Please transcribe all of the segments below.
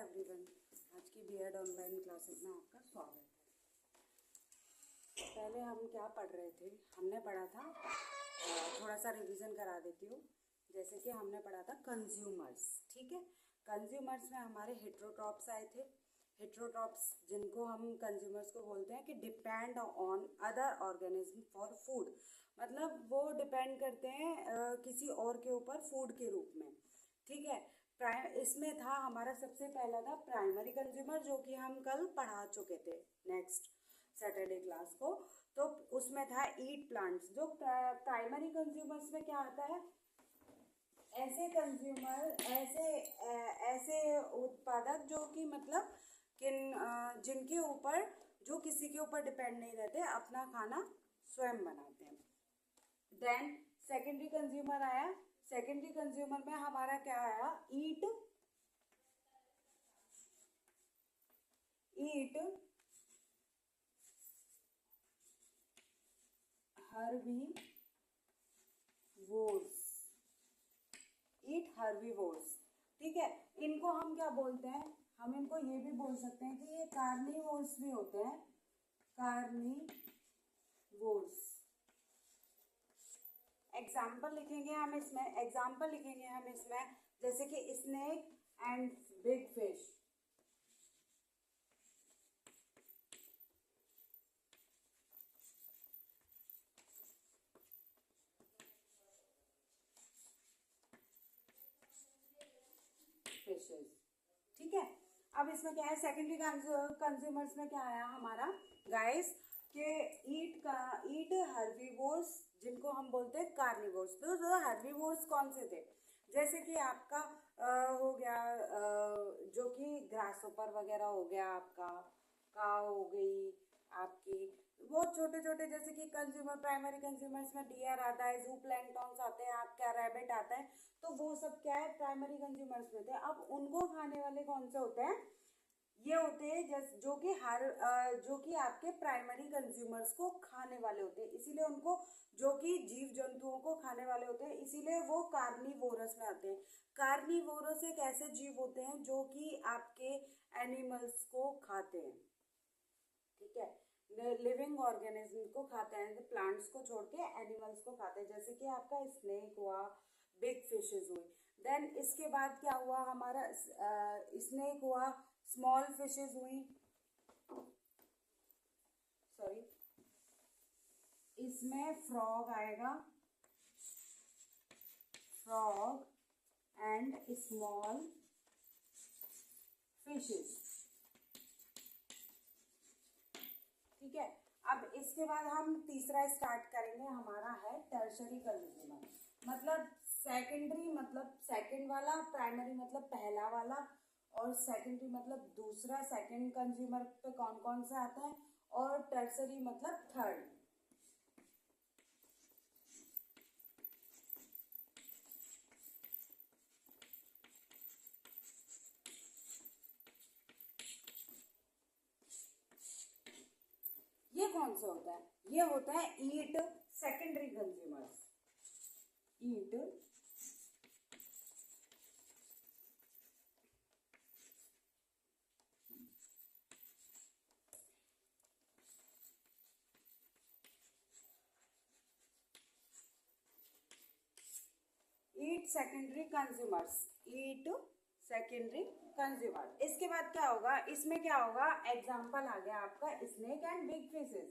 Everyone, आज की BEd online classes में आपका स्वागत है। पहले हम क्या पढ़ रहे थे, हमने पढ़ा था, थोड़ा सा रिवीजन करा देती हूँ। जैसे कि हमने पढ़ा था कंज्यूमर्स, ठीक है। कंज्यूमर्स में हमारे हेट्रोट्रॉप्स आए थे। हेट्रोट्रॉप्स जिनको हम कंज्यूमर्स को बोलते हैं कि depend on other organism for food, मतलब वो डिपेंड करते हैं किसी और के ऊपर फूड के रूप में, ठीक है। इसमें था हमारा सबसे पहला था प्राइमरी कंज्यूमर, जो कि हम कल पढ़ा चुके थे नेक्स्ट सैटरडे क्लास को। तो उसमें था ईट प्लांट्स। जो प्राइमरी कंज्यूमर्स में क्या आता है, ऐसे कंज्यूमर, ऐसे उत्पादक जो कि मतलब जिनके ऊपर, जो किसी के ऊपर डिपेंड नहीं रहते, अपना खाना स्वयं बनाते हैं। देन सेकेंडरी कंज्यूमर आया। सेकेंडरी कंज्यूमर में हमारा क्या आया, ईट हर्बीवोर्स, ठीक है। इनको हम क्या बोलते हैं, हम इनको ये भी बोल सकते हैं कि ये कार्निवोर्स भी होते हैं, कार्निवोर्स। एग्जाम्पल लिखेंगे हम इसमें, जैसे कि snake and big fish. Fishes, ठीक है। अब इसमें क्या है, सेकेंडरी कंज्यूमर्स में क्या आया हमारा गाइस, के ईट हर्बीवोर्स, जिनको हम बोलते हैं कार्निवोर्स। तो हर्बीवोर्स कौन से थे, जैसे कि आपका हो गया जो कि ग्रासहोपर वगैरह हो गया, आपका काव हो गई आपकी, बहुत छोटे छोटे, जैसे कि कंज्यूमर, प्राइमरी कंज्यूमर्स में डियर आता है, जू प्लैंक्टॉन्स आते हैं, आपका रैबिट आता है। तो वो सब क्या है, प्राइमरी कंज्यूमर्स में थे। अब उनको खाने वाले कौन से होते हैं, ये होते हैं जो कि आपके प्राइमरी कंज्यूमर्स को खाने वाले होते हैं, इसीलिए उनको, जो कि जीव जंतुओं को खाने वाले होते हैं, इसीलिए वो कार्निवोरस में आते हैं। कार्निवोरस एक ऐसे जीव होते हैं जो कि आपके एनिमल्स को खाते हैं, ठीक है। लिविंग ऑर्गेनिज्म को खाते हैं, प्लांट्स को छोड़ के एनिमल्स को खाते हैं, जैसे कि आपका स्नेक हुआ, बिग फिशेस हुई। देन इसके बाद क्या हुआ हमारा, स्नेक हुआ, स्मॉल फिशेस हुई, सॉरी, इसमें फ्रॉग आएगा, फ्रॉग एंड स्मॉल फिशेस, ठीक है। अब इसके बाद हम तीसरा स्टार्ट करेंगे, हमारा है टर्शरी कंज्यूमर, मतलब सेकेंडरी मतलब सेकंड वाला, प्राइमरी मतलब पहला वाला, और सेकेंडरी मतलब दूसरा, सेकंड कंज्यूमर पे कौन कौन सा आता है, और टर्सरी मतलब थर्ड। ये कौन सा होता है, ये होता है ईट सेकेंडरी कंज्यूमर्स। ईट सेकेंडरी कंज्यूमर्स, ईट सेकेंडरी कंज्यूमर। इसके बाद क्या होगा, इसमें क्या होगा, एग्जाम्पल आ गया आपका snake and big fishes.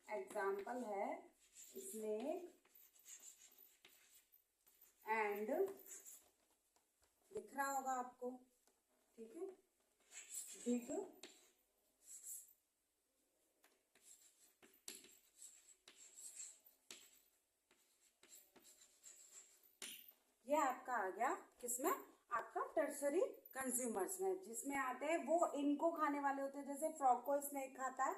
Example है स्नेक एंड, दिख रहा होगा आपको, ठीक है, बिग ये आपका आ गया किसमें, आपका टर्सरी कंज्यूमर्स में, जिसमें आते हैं वो इनको खाने वाले होते हैं, जैसे फ्रॉग को स्नेक खाता है,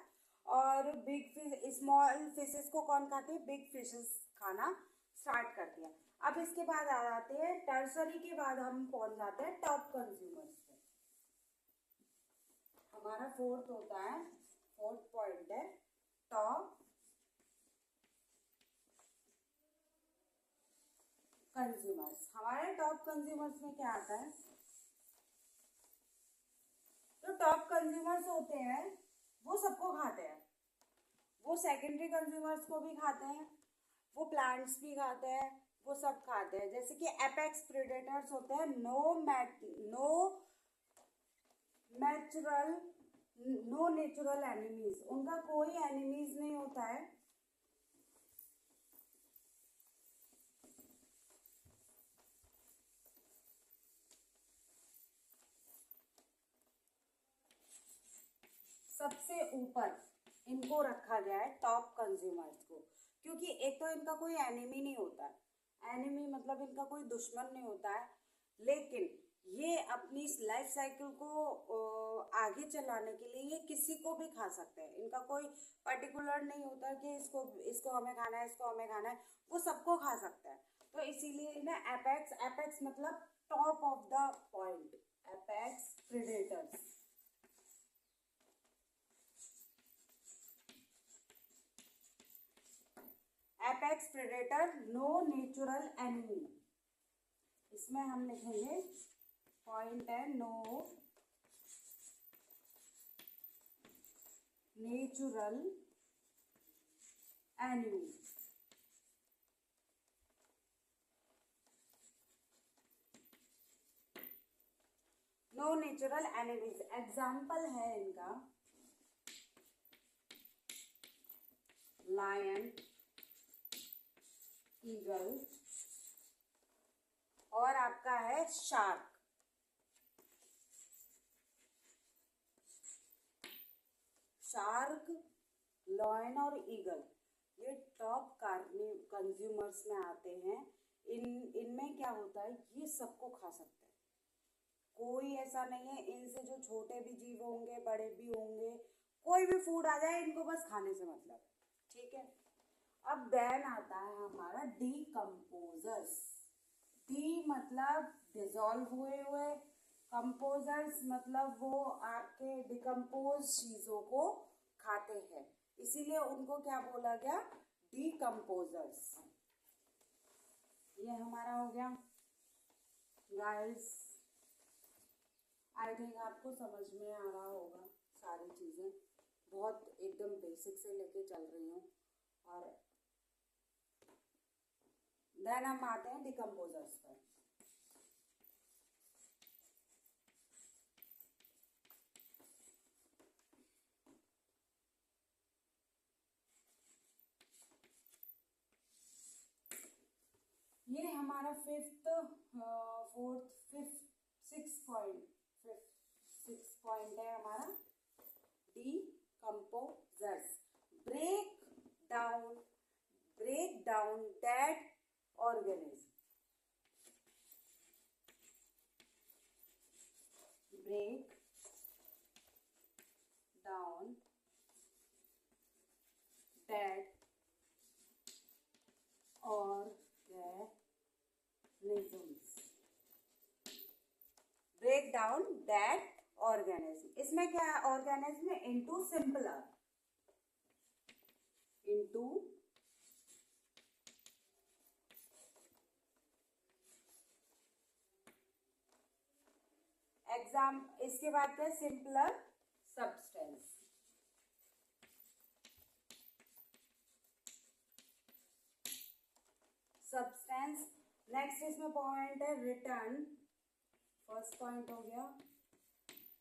और बिग फिश, स्मॉल फिशेस को कौन खाते हैं, बिग फिशेस खाना स्टार्ट कर दिया। अब इसके बाद आ जाते हैं टर्सरी के बाद हम पहुंच जाते हैं टॉप कंज्यूमर्स पे। हमारा फोर्थ होता है, फोर्थ पॉइंट है टॉप कंज्यूमर्स। हमारे टॉप कंज्यूमर्स में क्या आता है, कंज्यूमर्स होते हैं वो सबको खाते हैं, वो सेकेंडरी कंज्यूमर्स को भी खाते हैं, वो प्लांट्स भी खाते हैं, वो सब खाते हैं। जैसे कि एपेक्स प्रेडेटर्स होते हैं, नो नेचुरल एनिमीज, उनका कोई एनिमीज नहीं होता है। सबसे ऊपर इनको रखा गया है, टॉप कंज्यूमर्स को, क्योंकि एक तो इनका कोई एनिमी नहीं होता है, एनिमी मतलब इनका कोई दुश्मन नहीं होता है, लेकिन ये अपनी लाइफ साइकिल को आगे चलाने के लिए ये किसी को भी खा सकते हैं। इनका कोई पर्टिकुलर नहीं होता कि इसको हमें खाना है, इसको हमें खाना है, वो सबको खा सकता है। तो इसीलिए ना एपेक्स मतलब top of the point, apex predators. Apex predator, no natural enemy, इसमें हम लिखेंगे पॉइंट है no natural enemy. No natural enemies, example है इनका लायन, ईगल और आपका है शार्क। शार्क, लॉयन और ईगल ये टॉप कंज्यूमर्स में आते हैं। इनमें क्या होता है, ये सबको खा सकते हैं, कोई ऐसा नहीं है इनसे जो छोटे भी जीव होंगे बड़े भी होंगे, कोई भी फूड आ जाए इनको बस खाने से मतलब है, ठीक है। अब देन आता है हमारा डीकम्पोजर्स। डी मतलब डिजॉल्व हुए, कंपोजर्स मतलब वो आपके डिकम्पोज चीजों को खाते हैं, इसीलिए उनको क्या बोला गया, डीकम्पोजर्स। ये हमारा हो गया गाइस। आई थिंक आपको समझ में आ रहा होगा सारी चीजें, बहुत एकदम बेसिक से लेके चल रही हूँ। और देन हम आते हैं डिकम्पोजर्स पर। ये हमारा सिक्स पॉइंट है हमारा, decomposers. Break down dead organism, break down dead organisms, break down dead organism. इसमें क्या है, ऑर्गेनिज्म इनटू सिंपलर, इनटू इसके बाद क्या, सिंपलर सब्सटेंस। सब्सटेंस। नेक्स्ट इसमें पॉइंट है रिटर्न, फर्स्ट पॉइंट हो गया,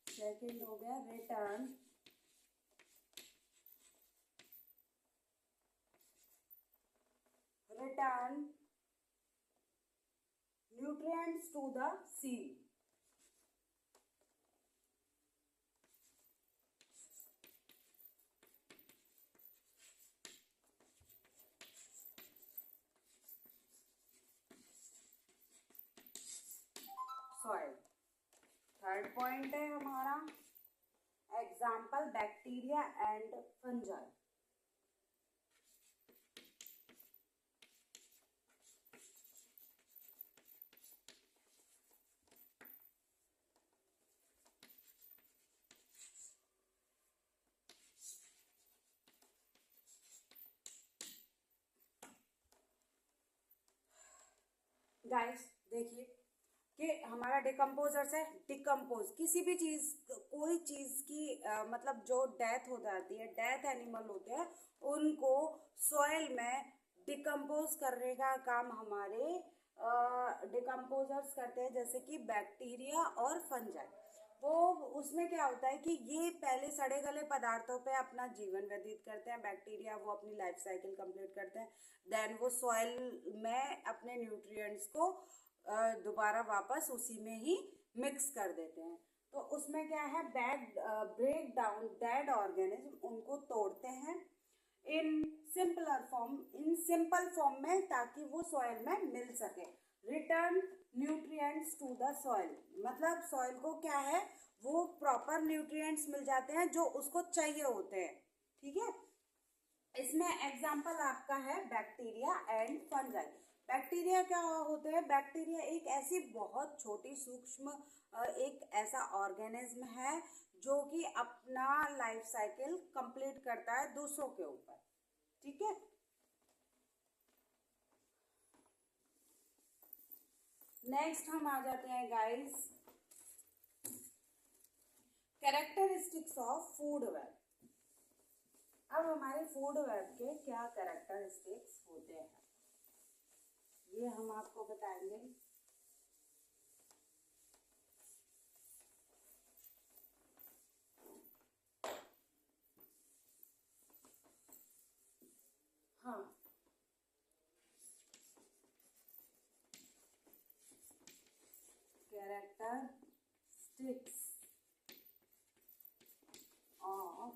सेकंड हो गया return, nutrients to the seed। Soil. Third point है हमारा example bacteria and fungi. Guys देखिए, कि हमारा डिकम्पोजर्स है, डिकम्पोज किसी भी चीज, कोई चीज की मतलब जो डेथ हो जाती है, डेथ एनिमल होते हैं, उनको सॉइल में डिकम्पोज करने का काम हमारे डिकम्पोजर्स करते हैं, जैसे कि बैक्टीरिया और फंजाई। वो उसमें क्या होता है कि ये पहले सड़े गले पदार्थों पे अपना जीवन व्यतीत करते हैं, बैक्टीरिया वो अपनी लाइफ साइकिल कंप्लीट करते हैं, देन वो सॉइल में अपने न्यूट्रिएंट्स को दोबारा वापस उसी में ही मिक्स कर देते हैं। तो उसमें क्या है, ब्रेक डाउन डेड ऑर्गेनिज्म, उनको तोड़ते हैं इन इन सिंपल फॉर्म में, ताकि वो सॉइल में मिल सके। Return nutrients to the soil, मतलब सॉइल को क्या है, वो प्रॉपर न्यूट्रिएंट्स मिल जाते हैं जो उसको चाहिए होते हैं। ठीक है, इसमें एग्जाम्पल आपका है बैक्टीरिया एंड फंजाई। बैक्टीरिया क्या होते हैं, बैक्टीरिया एक ऐसी बहुत छोटी सूक्ष्म एक ऐसा ऑर्गेनिज्म है जो कि अपना लाइफ साइकिल कंप्लीट करता है दूसरों के ऊपर। ठीक है, नेक्स्ट हम आ जाते हैं guys, characteristics of food web. अब हमारे फूड वेब के क्या कैरेक्टरिस्टिक्स होते हैं, ये हम आपको बताएंगे। हाँ, कैरेक्टरिस्टिक्स ऑफ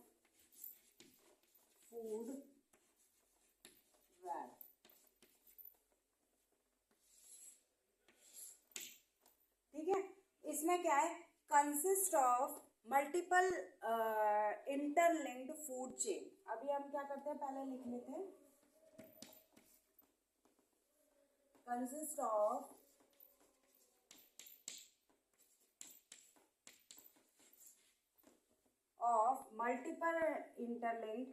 फूड वेब। ठीक है, इसमें क्या है, consist of multiple interlinked food chain. अभी हम क्या करते हैं, पहले लिख लेते हैं, consist of multiple interlinked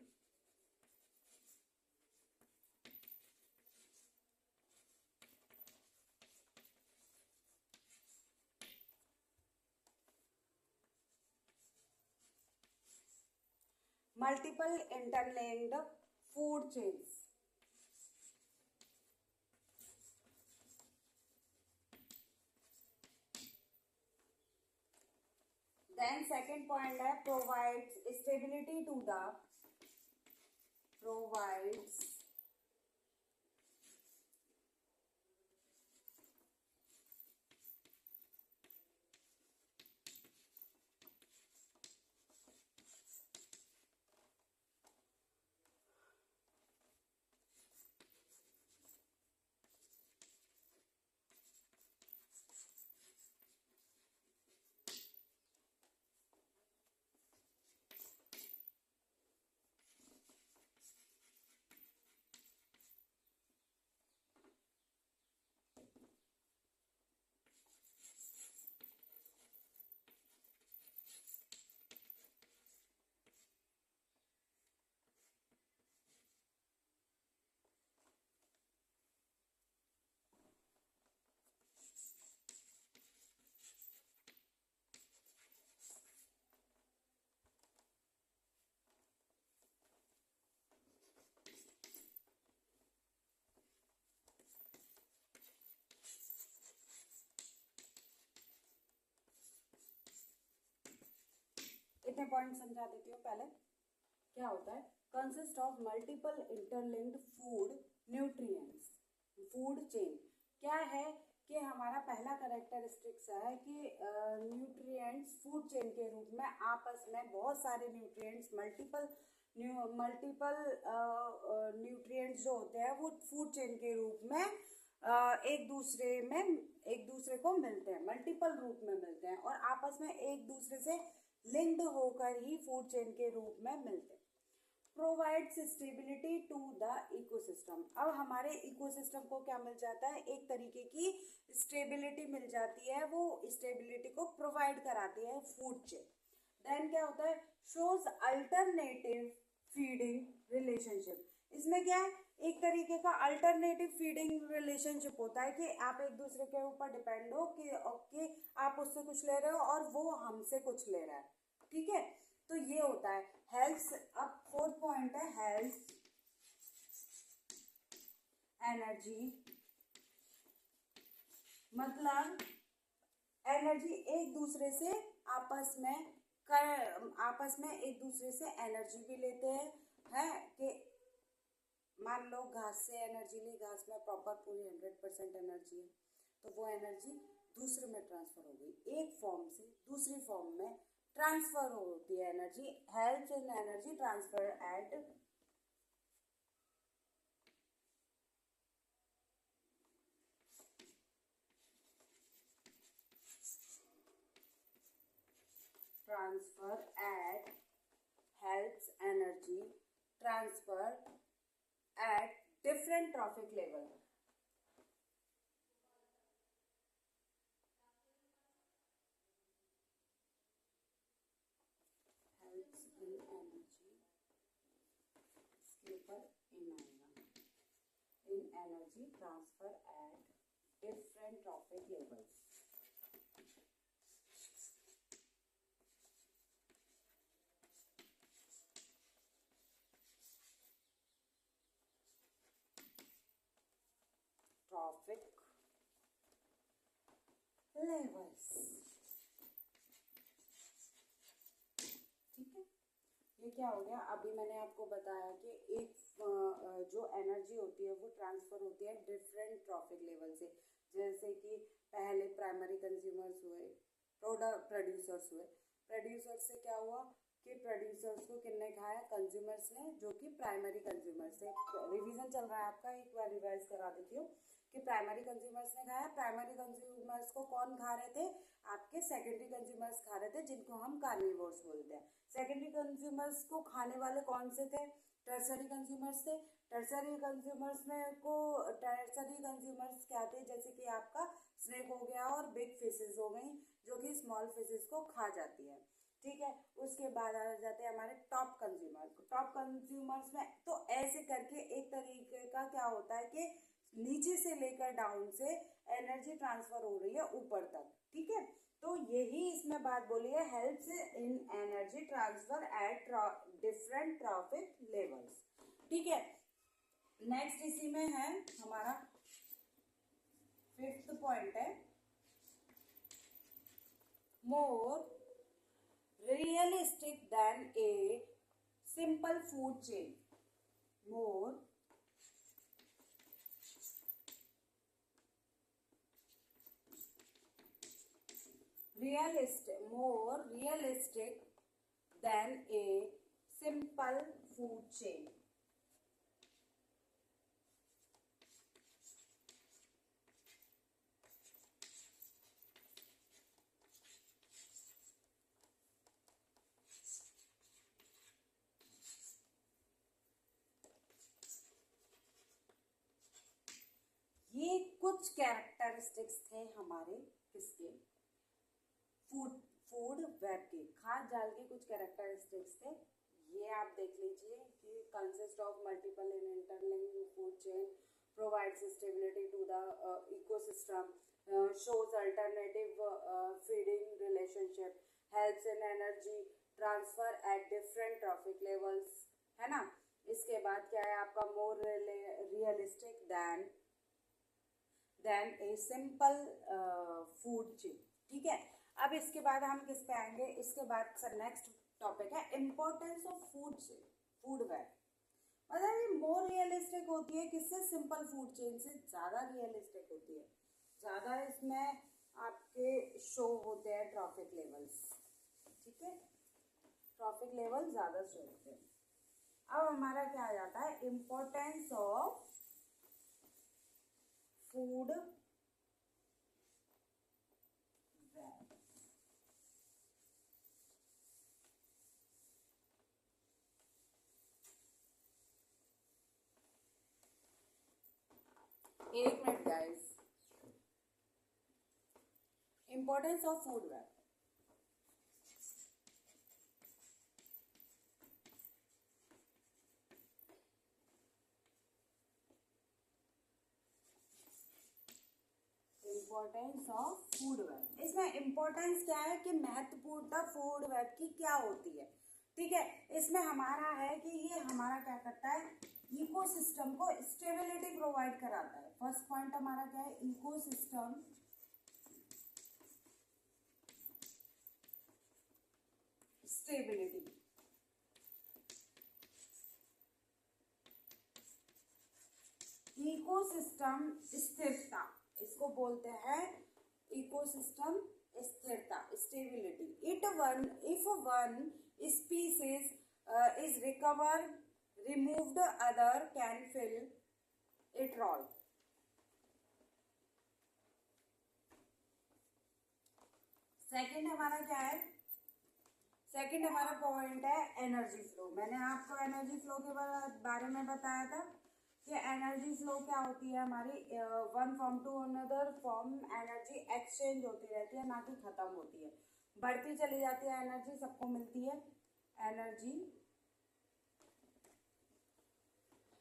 food chains। Then second point है, provides stability to the इतने पॉइंट समझा देती हूँ। पहले क्या होता है, consist of multiple interlinked food nutrients food chain. क्या है कि हमारा पहला कैरेक्टरिस्टिक्स है कि न्यूट्रिएंट्स फूड चेन के रूप में आपस में बहुत सारे न्यूट्रिएंट्स मल्टीपल न्यूट्रिएंट्स जो होते हैं वो फूड चेन के रूप में एक दूसरे को मिलते हैं, मल्टीपल रूप में मिलते हैं और आपस में एक दूसरे से लिंक्ड होकर ही फूड चेन के रूप में मिलते हैं। Provides stability to the ecosystem. अब हमारे इकोसिस्टम को क्या मिल जाता है, एक तरीके की स्टेबिलिटी मिल जाती है, वो स्टेबिलिटी को प्रोवाइड कराती है फूड चेन। देन क्या होता है, शोज अल्टरनेटिव फीडिंग रिलेशनशिप। इसमें क्या है, एक तरीके का अल्टरनेटिव फीडिंग रिलेशनशिप होता है कि आप एक दूसरे के ऊपर डिपेंड हो कि आप उससे कुछ ले रहे हो और वो हमसे कुछ ले रहा है, ठीक है। तो ये होता है हेल्थ। अब फोर्थ पॉइंट है हेल्थ एनर्जी, मतलब एनर्जी एक दूसरे से आपस में एक दूसरे से एनर्जी भी लेते हैं कि मान लो घास से एनर्जी ली, घास में प्रॉपर पूरी 100% एनर्जी है, तो वो एनर्जी दूसरे में ट्रांसफर हो गई, एक फॉर्म से दूसरी फॉर्म में ट्रांसफर होती है energy. Helps in energy transfer at helps energy transfer at different trophic level. Helps in energy, इसके ऊपर इन आएगा, in energy transfer at different trophic levels. Trophic levels, ठीक है। ये क्या हो गया, अभी मैंने आपको बताया कि एक जो एनर्जी होती है वो ट्रांसफर होती है डिफरेंट ट्रॉफिक लेवल से। जैसे कि पहले प्राइमरी कंज्यूमर्स हुए, प्रोडक्ट प्रोड्यूसर्स हुए, प्रोड्यूसर्स से क्या हुआ कि प्रोड्यूसर्स को किसने खाया, कंज्यूमर्स ने, जो कि प्राइमरी कंज्यूमर्स से। रिवीजन चल रहा है आपका, एक बार रिवाइज करा देती हूँ कि प्राइमरी कंज्यूमर्स ने खाया, प्राइमरी कंज्यूमर्स को कौन खा रहे थे, आपके सेकेंडरी कंज्यूमर्स खा रहे थे, जिनको हम कार्निवोर्स बोलते हैं। सेकेंडरी कंज्यूमर्स को खाने वाले कौन से थे, टर्सरी कंज्यूमर्स थे। टर्सरी कंज्यूमर्स क्या थे, जैसे कि आपका स्नेक हो गया और बिग फिशेस हो गई, जो कि स्मॉल फिशेस को खा जाती है, ठीक है। उसके बाद आ जाते हैं हमारे टॉप कंज्यूमर्स में। तो ऐसे करके एक तरीके का क्या होता है कि नीचे से लेकर डाउन से एनर्जी ट्रांसफर हो रही है ऊपर तक, ठीक है। तो यही इसमें बात बोली है, helps in energy transfer at different trophic levels, ठीक है। नेक्स्ट इसी में है हमारा फिफ्थ पॉइंट है more realistic than a simple food chain. More realistic than a simple food chain. ये कुछ कैरेक्टरिस्टिक्स थे हमारे किसके, फूड वेब के, खाद्य जाल के कुछ कैरेक्टरिस्टिक्स थे। ये आप देख लीजिए कि consist of multiple in interlinked food chain, provides stability to the ecosystem, shows alternative feeding relationship, helps in energy transfer at different trophic levels, है ना। इसके बाद क्या है आपका more realistic than a simple food chain, ठीक है। अब इसके बाद हम किस पे आएंगे, इसके बाद सर नेक्स्ट टॉपिक है इम्पोर्टेंस ऑफ फूड वेब। मतलब ये मोर रियलिस्टिक होती है किससे, सिंपल फूड चेन से ज़्यादा रियलिस्टिक होती है, ज़्यादा इसमें आपके शो होते हैं ट्रॉफिक लेवल्स, ठीक है, ट्रॉफिक लेवल ज़्यादा शो होते हैं। अब हमारा क्या आ जाता है, इम्पोर्टेंस ऑफ फूड वेब। एक minute guys, importance of food web. Importance of food web. इसमें इम्पोर्टेंस क्या है कि महत्वपूर्णता फूड वेब की क्या होती है। ठीक है, इसमें हमारा है कि ये हमारा क्या करता है, इकोसिस्टम को स्टेबिलिटी प्रोवाइड कराता है। फर्स्ट पॉइंट हमारा क्या है, इकोसिस्टम स्टेबिलिटी। इकोसिस्टम स्थिरता, इसको बोलते हैं इकोसिस्टम स्थिरता, stability. If one species is recover removed, other can fill it role। Second हमारा क्या है, सेकंड हमारा पॉइंट है एनर्जी फ्लो। मैंने आपको एनर्जी फ्लो के बारे में बताया था कि एनर्जी फ्लो क्या होती है हमारी, one form to another form energy exchange होती रहती है, ना कि खत्म होती है, बढ़ती चली जाती है एनर्जी, सबको मिलती है energy,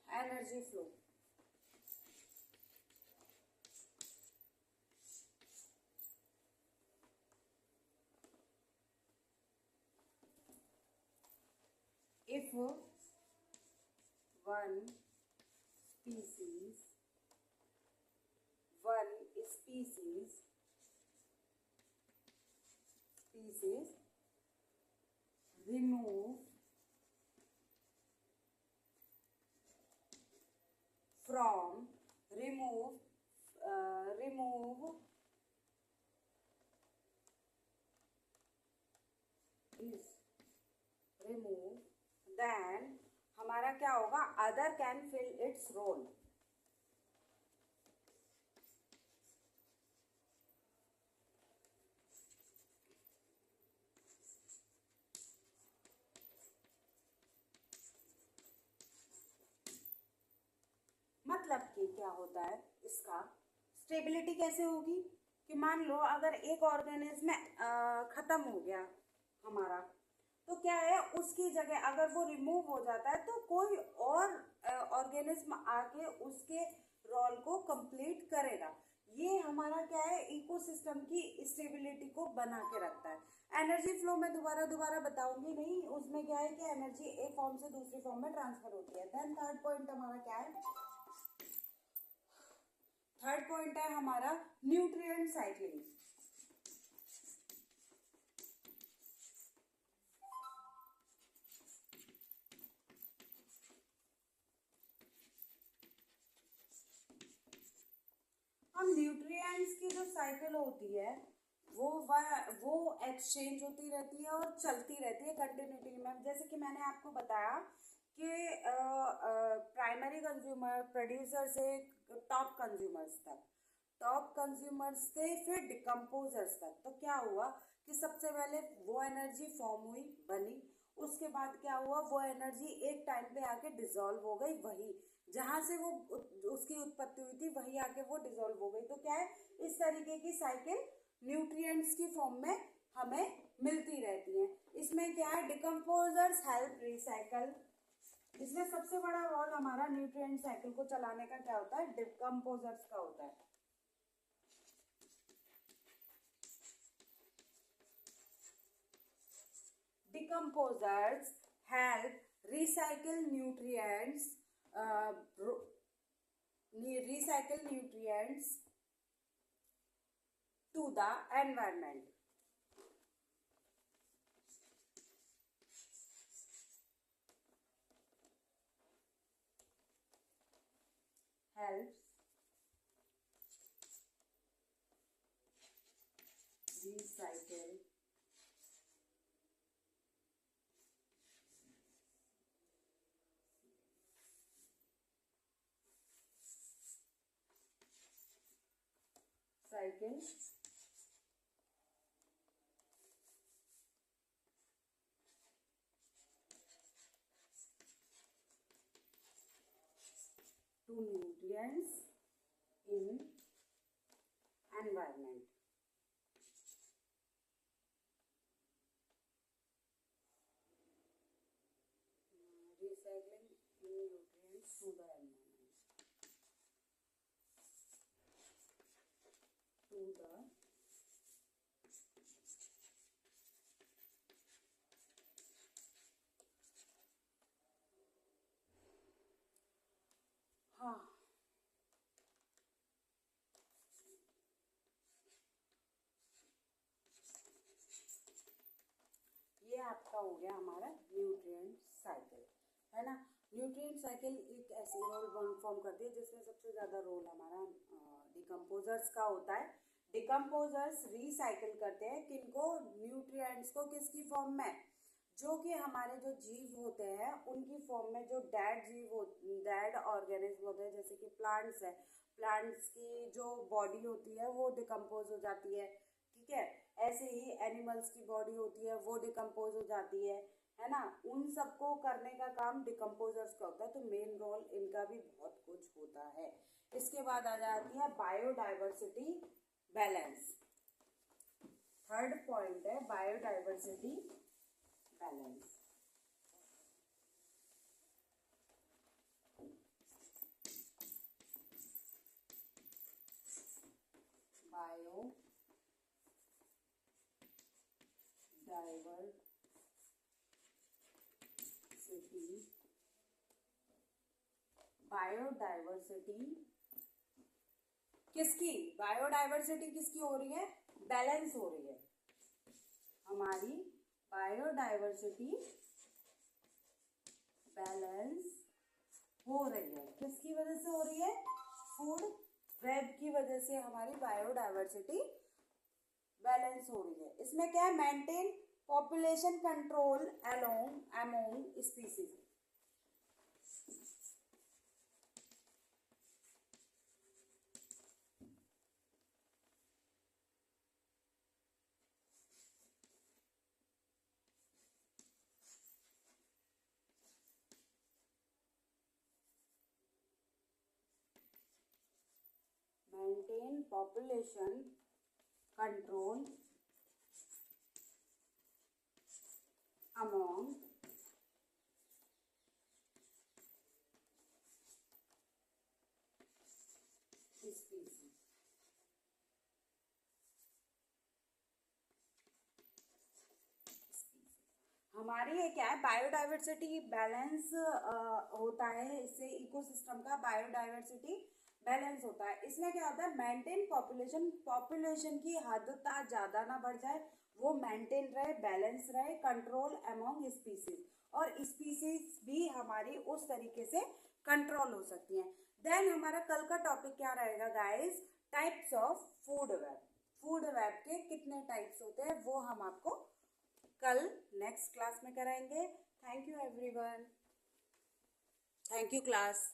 energy flow. If one species remove from remove is remove, then हमारा क्या होगा, other can fill its role. मतलब कि क्या होता है इसका, स्टेबिलिटी कैसे होगी कि मान लो अगर एक ऑर्गेनिज्म खत्म हो गया हमारा, तो क्या है उसकी जगह अगर वो रिमूव हो जाता है तो कोई और ऑर्गेनिज्म आके उसके रोल को कंप्लीट करेगा। ये हमारा क्या है, इकोसिस्टम की स्टेबिलिटी को बना के रखता है। एनर्जी फ्लो में दोबारा बताऊंगी नहीं, उसमें क्या है कि एनर्जी एक फॉर्म से दूसरी फॉर्म में ट्रांसफर होती है। देन थर्ड पॉइंट हमारा क्या है, थर्ड पॉइंट है हमारा न्यूट्रिएंट साइक्लिंग। हम न्यूट्रिएंट्स की जो साइकिल होती है वो एक्सचेंज होती रहती है और चलती रहती है कंटिन्यूटी में। जैसे कि मैंने आपको बताया कि प्राइमरी कंज्यूमर, प्रोड्यूसर से टॉप कंज्यूमर्स तक, टॉप कंज्यूमर्स से फिर डिकम्पोजर्स तक। तो क्या हुआ कि सबसे पहले वो एनर्जी फॉर्म हुई, बनी, उसके बाद क्या हुआ, वो एनर्जी एक टाइम पे आके डिसॉल्व हो गई, वही जहां से वो उसकी उत्पत्ति हुई थी वही आके वो डिसॉल्व हो गई। तो क्या है, इस तरीके की साइकिल न्यूट्रिएंट्स की फॉर्म में हमें मिलती रहती है। इसमें क्या है, डिकम्पोजर्स हेल्प रिसाइकल। इसमें सबसे बड़ा रोल हमारा न्यूट्रिएंट साइकिल को चलाने का क्या होता है, डिकम्पोजर्स का होता है। Decomposers help recycle nutrients, to the environment. Helps recycle to nutrients in environment. Recycling nutrients to the environment. To to the हाँ ये आपका हो गया हमारा न्यूट्रिएंट साइकिल, है ना। न्यूट्रिएंट साइकिल एक ऐसी रोल फॉर्म करती है जिसमें सबसे ज़्यादा रोल हमारा डिकम्पोजर्स का होता है। डिकम्पोजर्स रिसाइकिल करते हैं किनको, न्यूट्रिएंट्स को, किसकी फॉर्म में, जो कि हमारे जो जीव होते हैं उनकी फॉर्म में, जो डेड ऑर्गेनिज्म होते हैं, जैसे कि प्लांट्स है, प्लांट्स की जो बॉडी होती है वो डिकम्पोज हो जाती है, ठीक है। ऐसे ही एनिमल्स की बॉडी होती है वो डिकम्पोज हो जाती है ना। उन सबको करने का काम डिकम्पोजर्स का होता है, तो मेन रोल इनका भी बहुत कुछ होता है। इसके बाद आ जाती है बायोडाइवर्सिटी बैलेंस। थर्ड पॉइंट है बायोडाइवर्सिटी बैलेंस। बायोडाइवर्सिटी किसकी, बायोडाइवर्सिटी किसकी हो रही है, बैलेंस हो रही है हमारी। बायोडाइवर्सिटी बैलेंस हो रही है, किसकी वजह से हो रही है, फूड वेब की वजह से हमारी बायोडाइवर्सिटी बैलेंस हो रही है। इसमें क्या है, maintain population control among species. Maintain population control among species। हमारी ये क्या है, बायोडाइवर्सिटी बैलेंस होता है, इससे इकोसिस्टम का बायोडाइवर्सिटी बैलेंस होता है। इसमें क्या होता है, मेंटेन पॉपुलेशन की हद ज़्यादा ना बढ़ जाए, वो मेंटेन रहे, बैलेंस रहे, कंट्रोल अमॉन्ग स्पीसीज, और स्पीसीज भी हमारी उस तरीके से कंट्रोल हो सकती हैं। देन हमारा कल का टॉपिक क्या रहेगा guys, types of food web. Food web के कितने टाइप्स होते हैं वो हम आपको कल नेक्स्ट क्लास में कराएंगे। Thank you everyone, thank you class.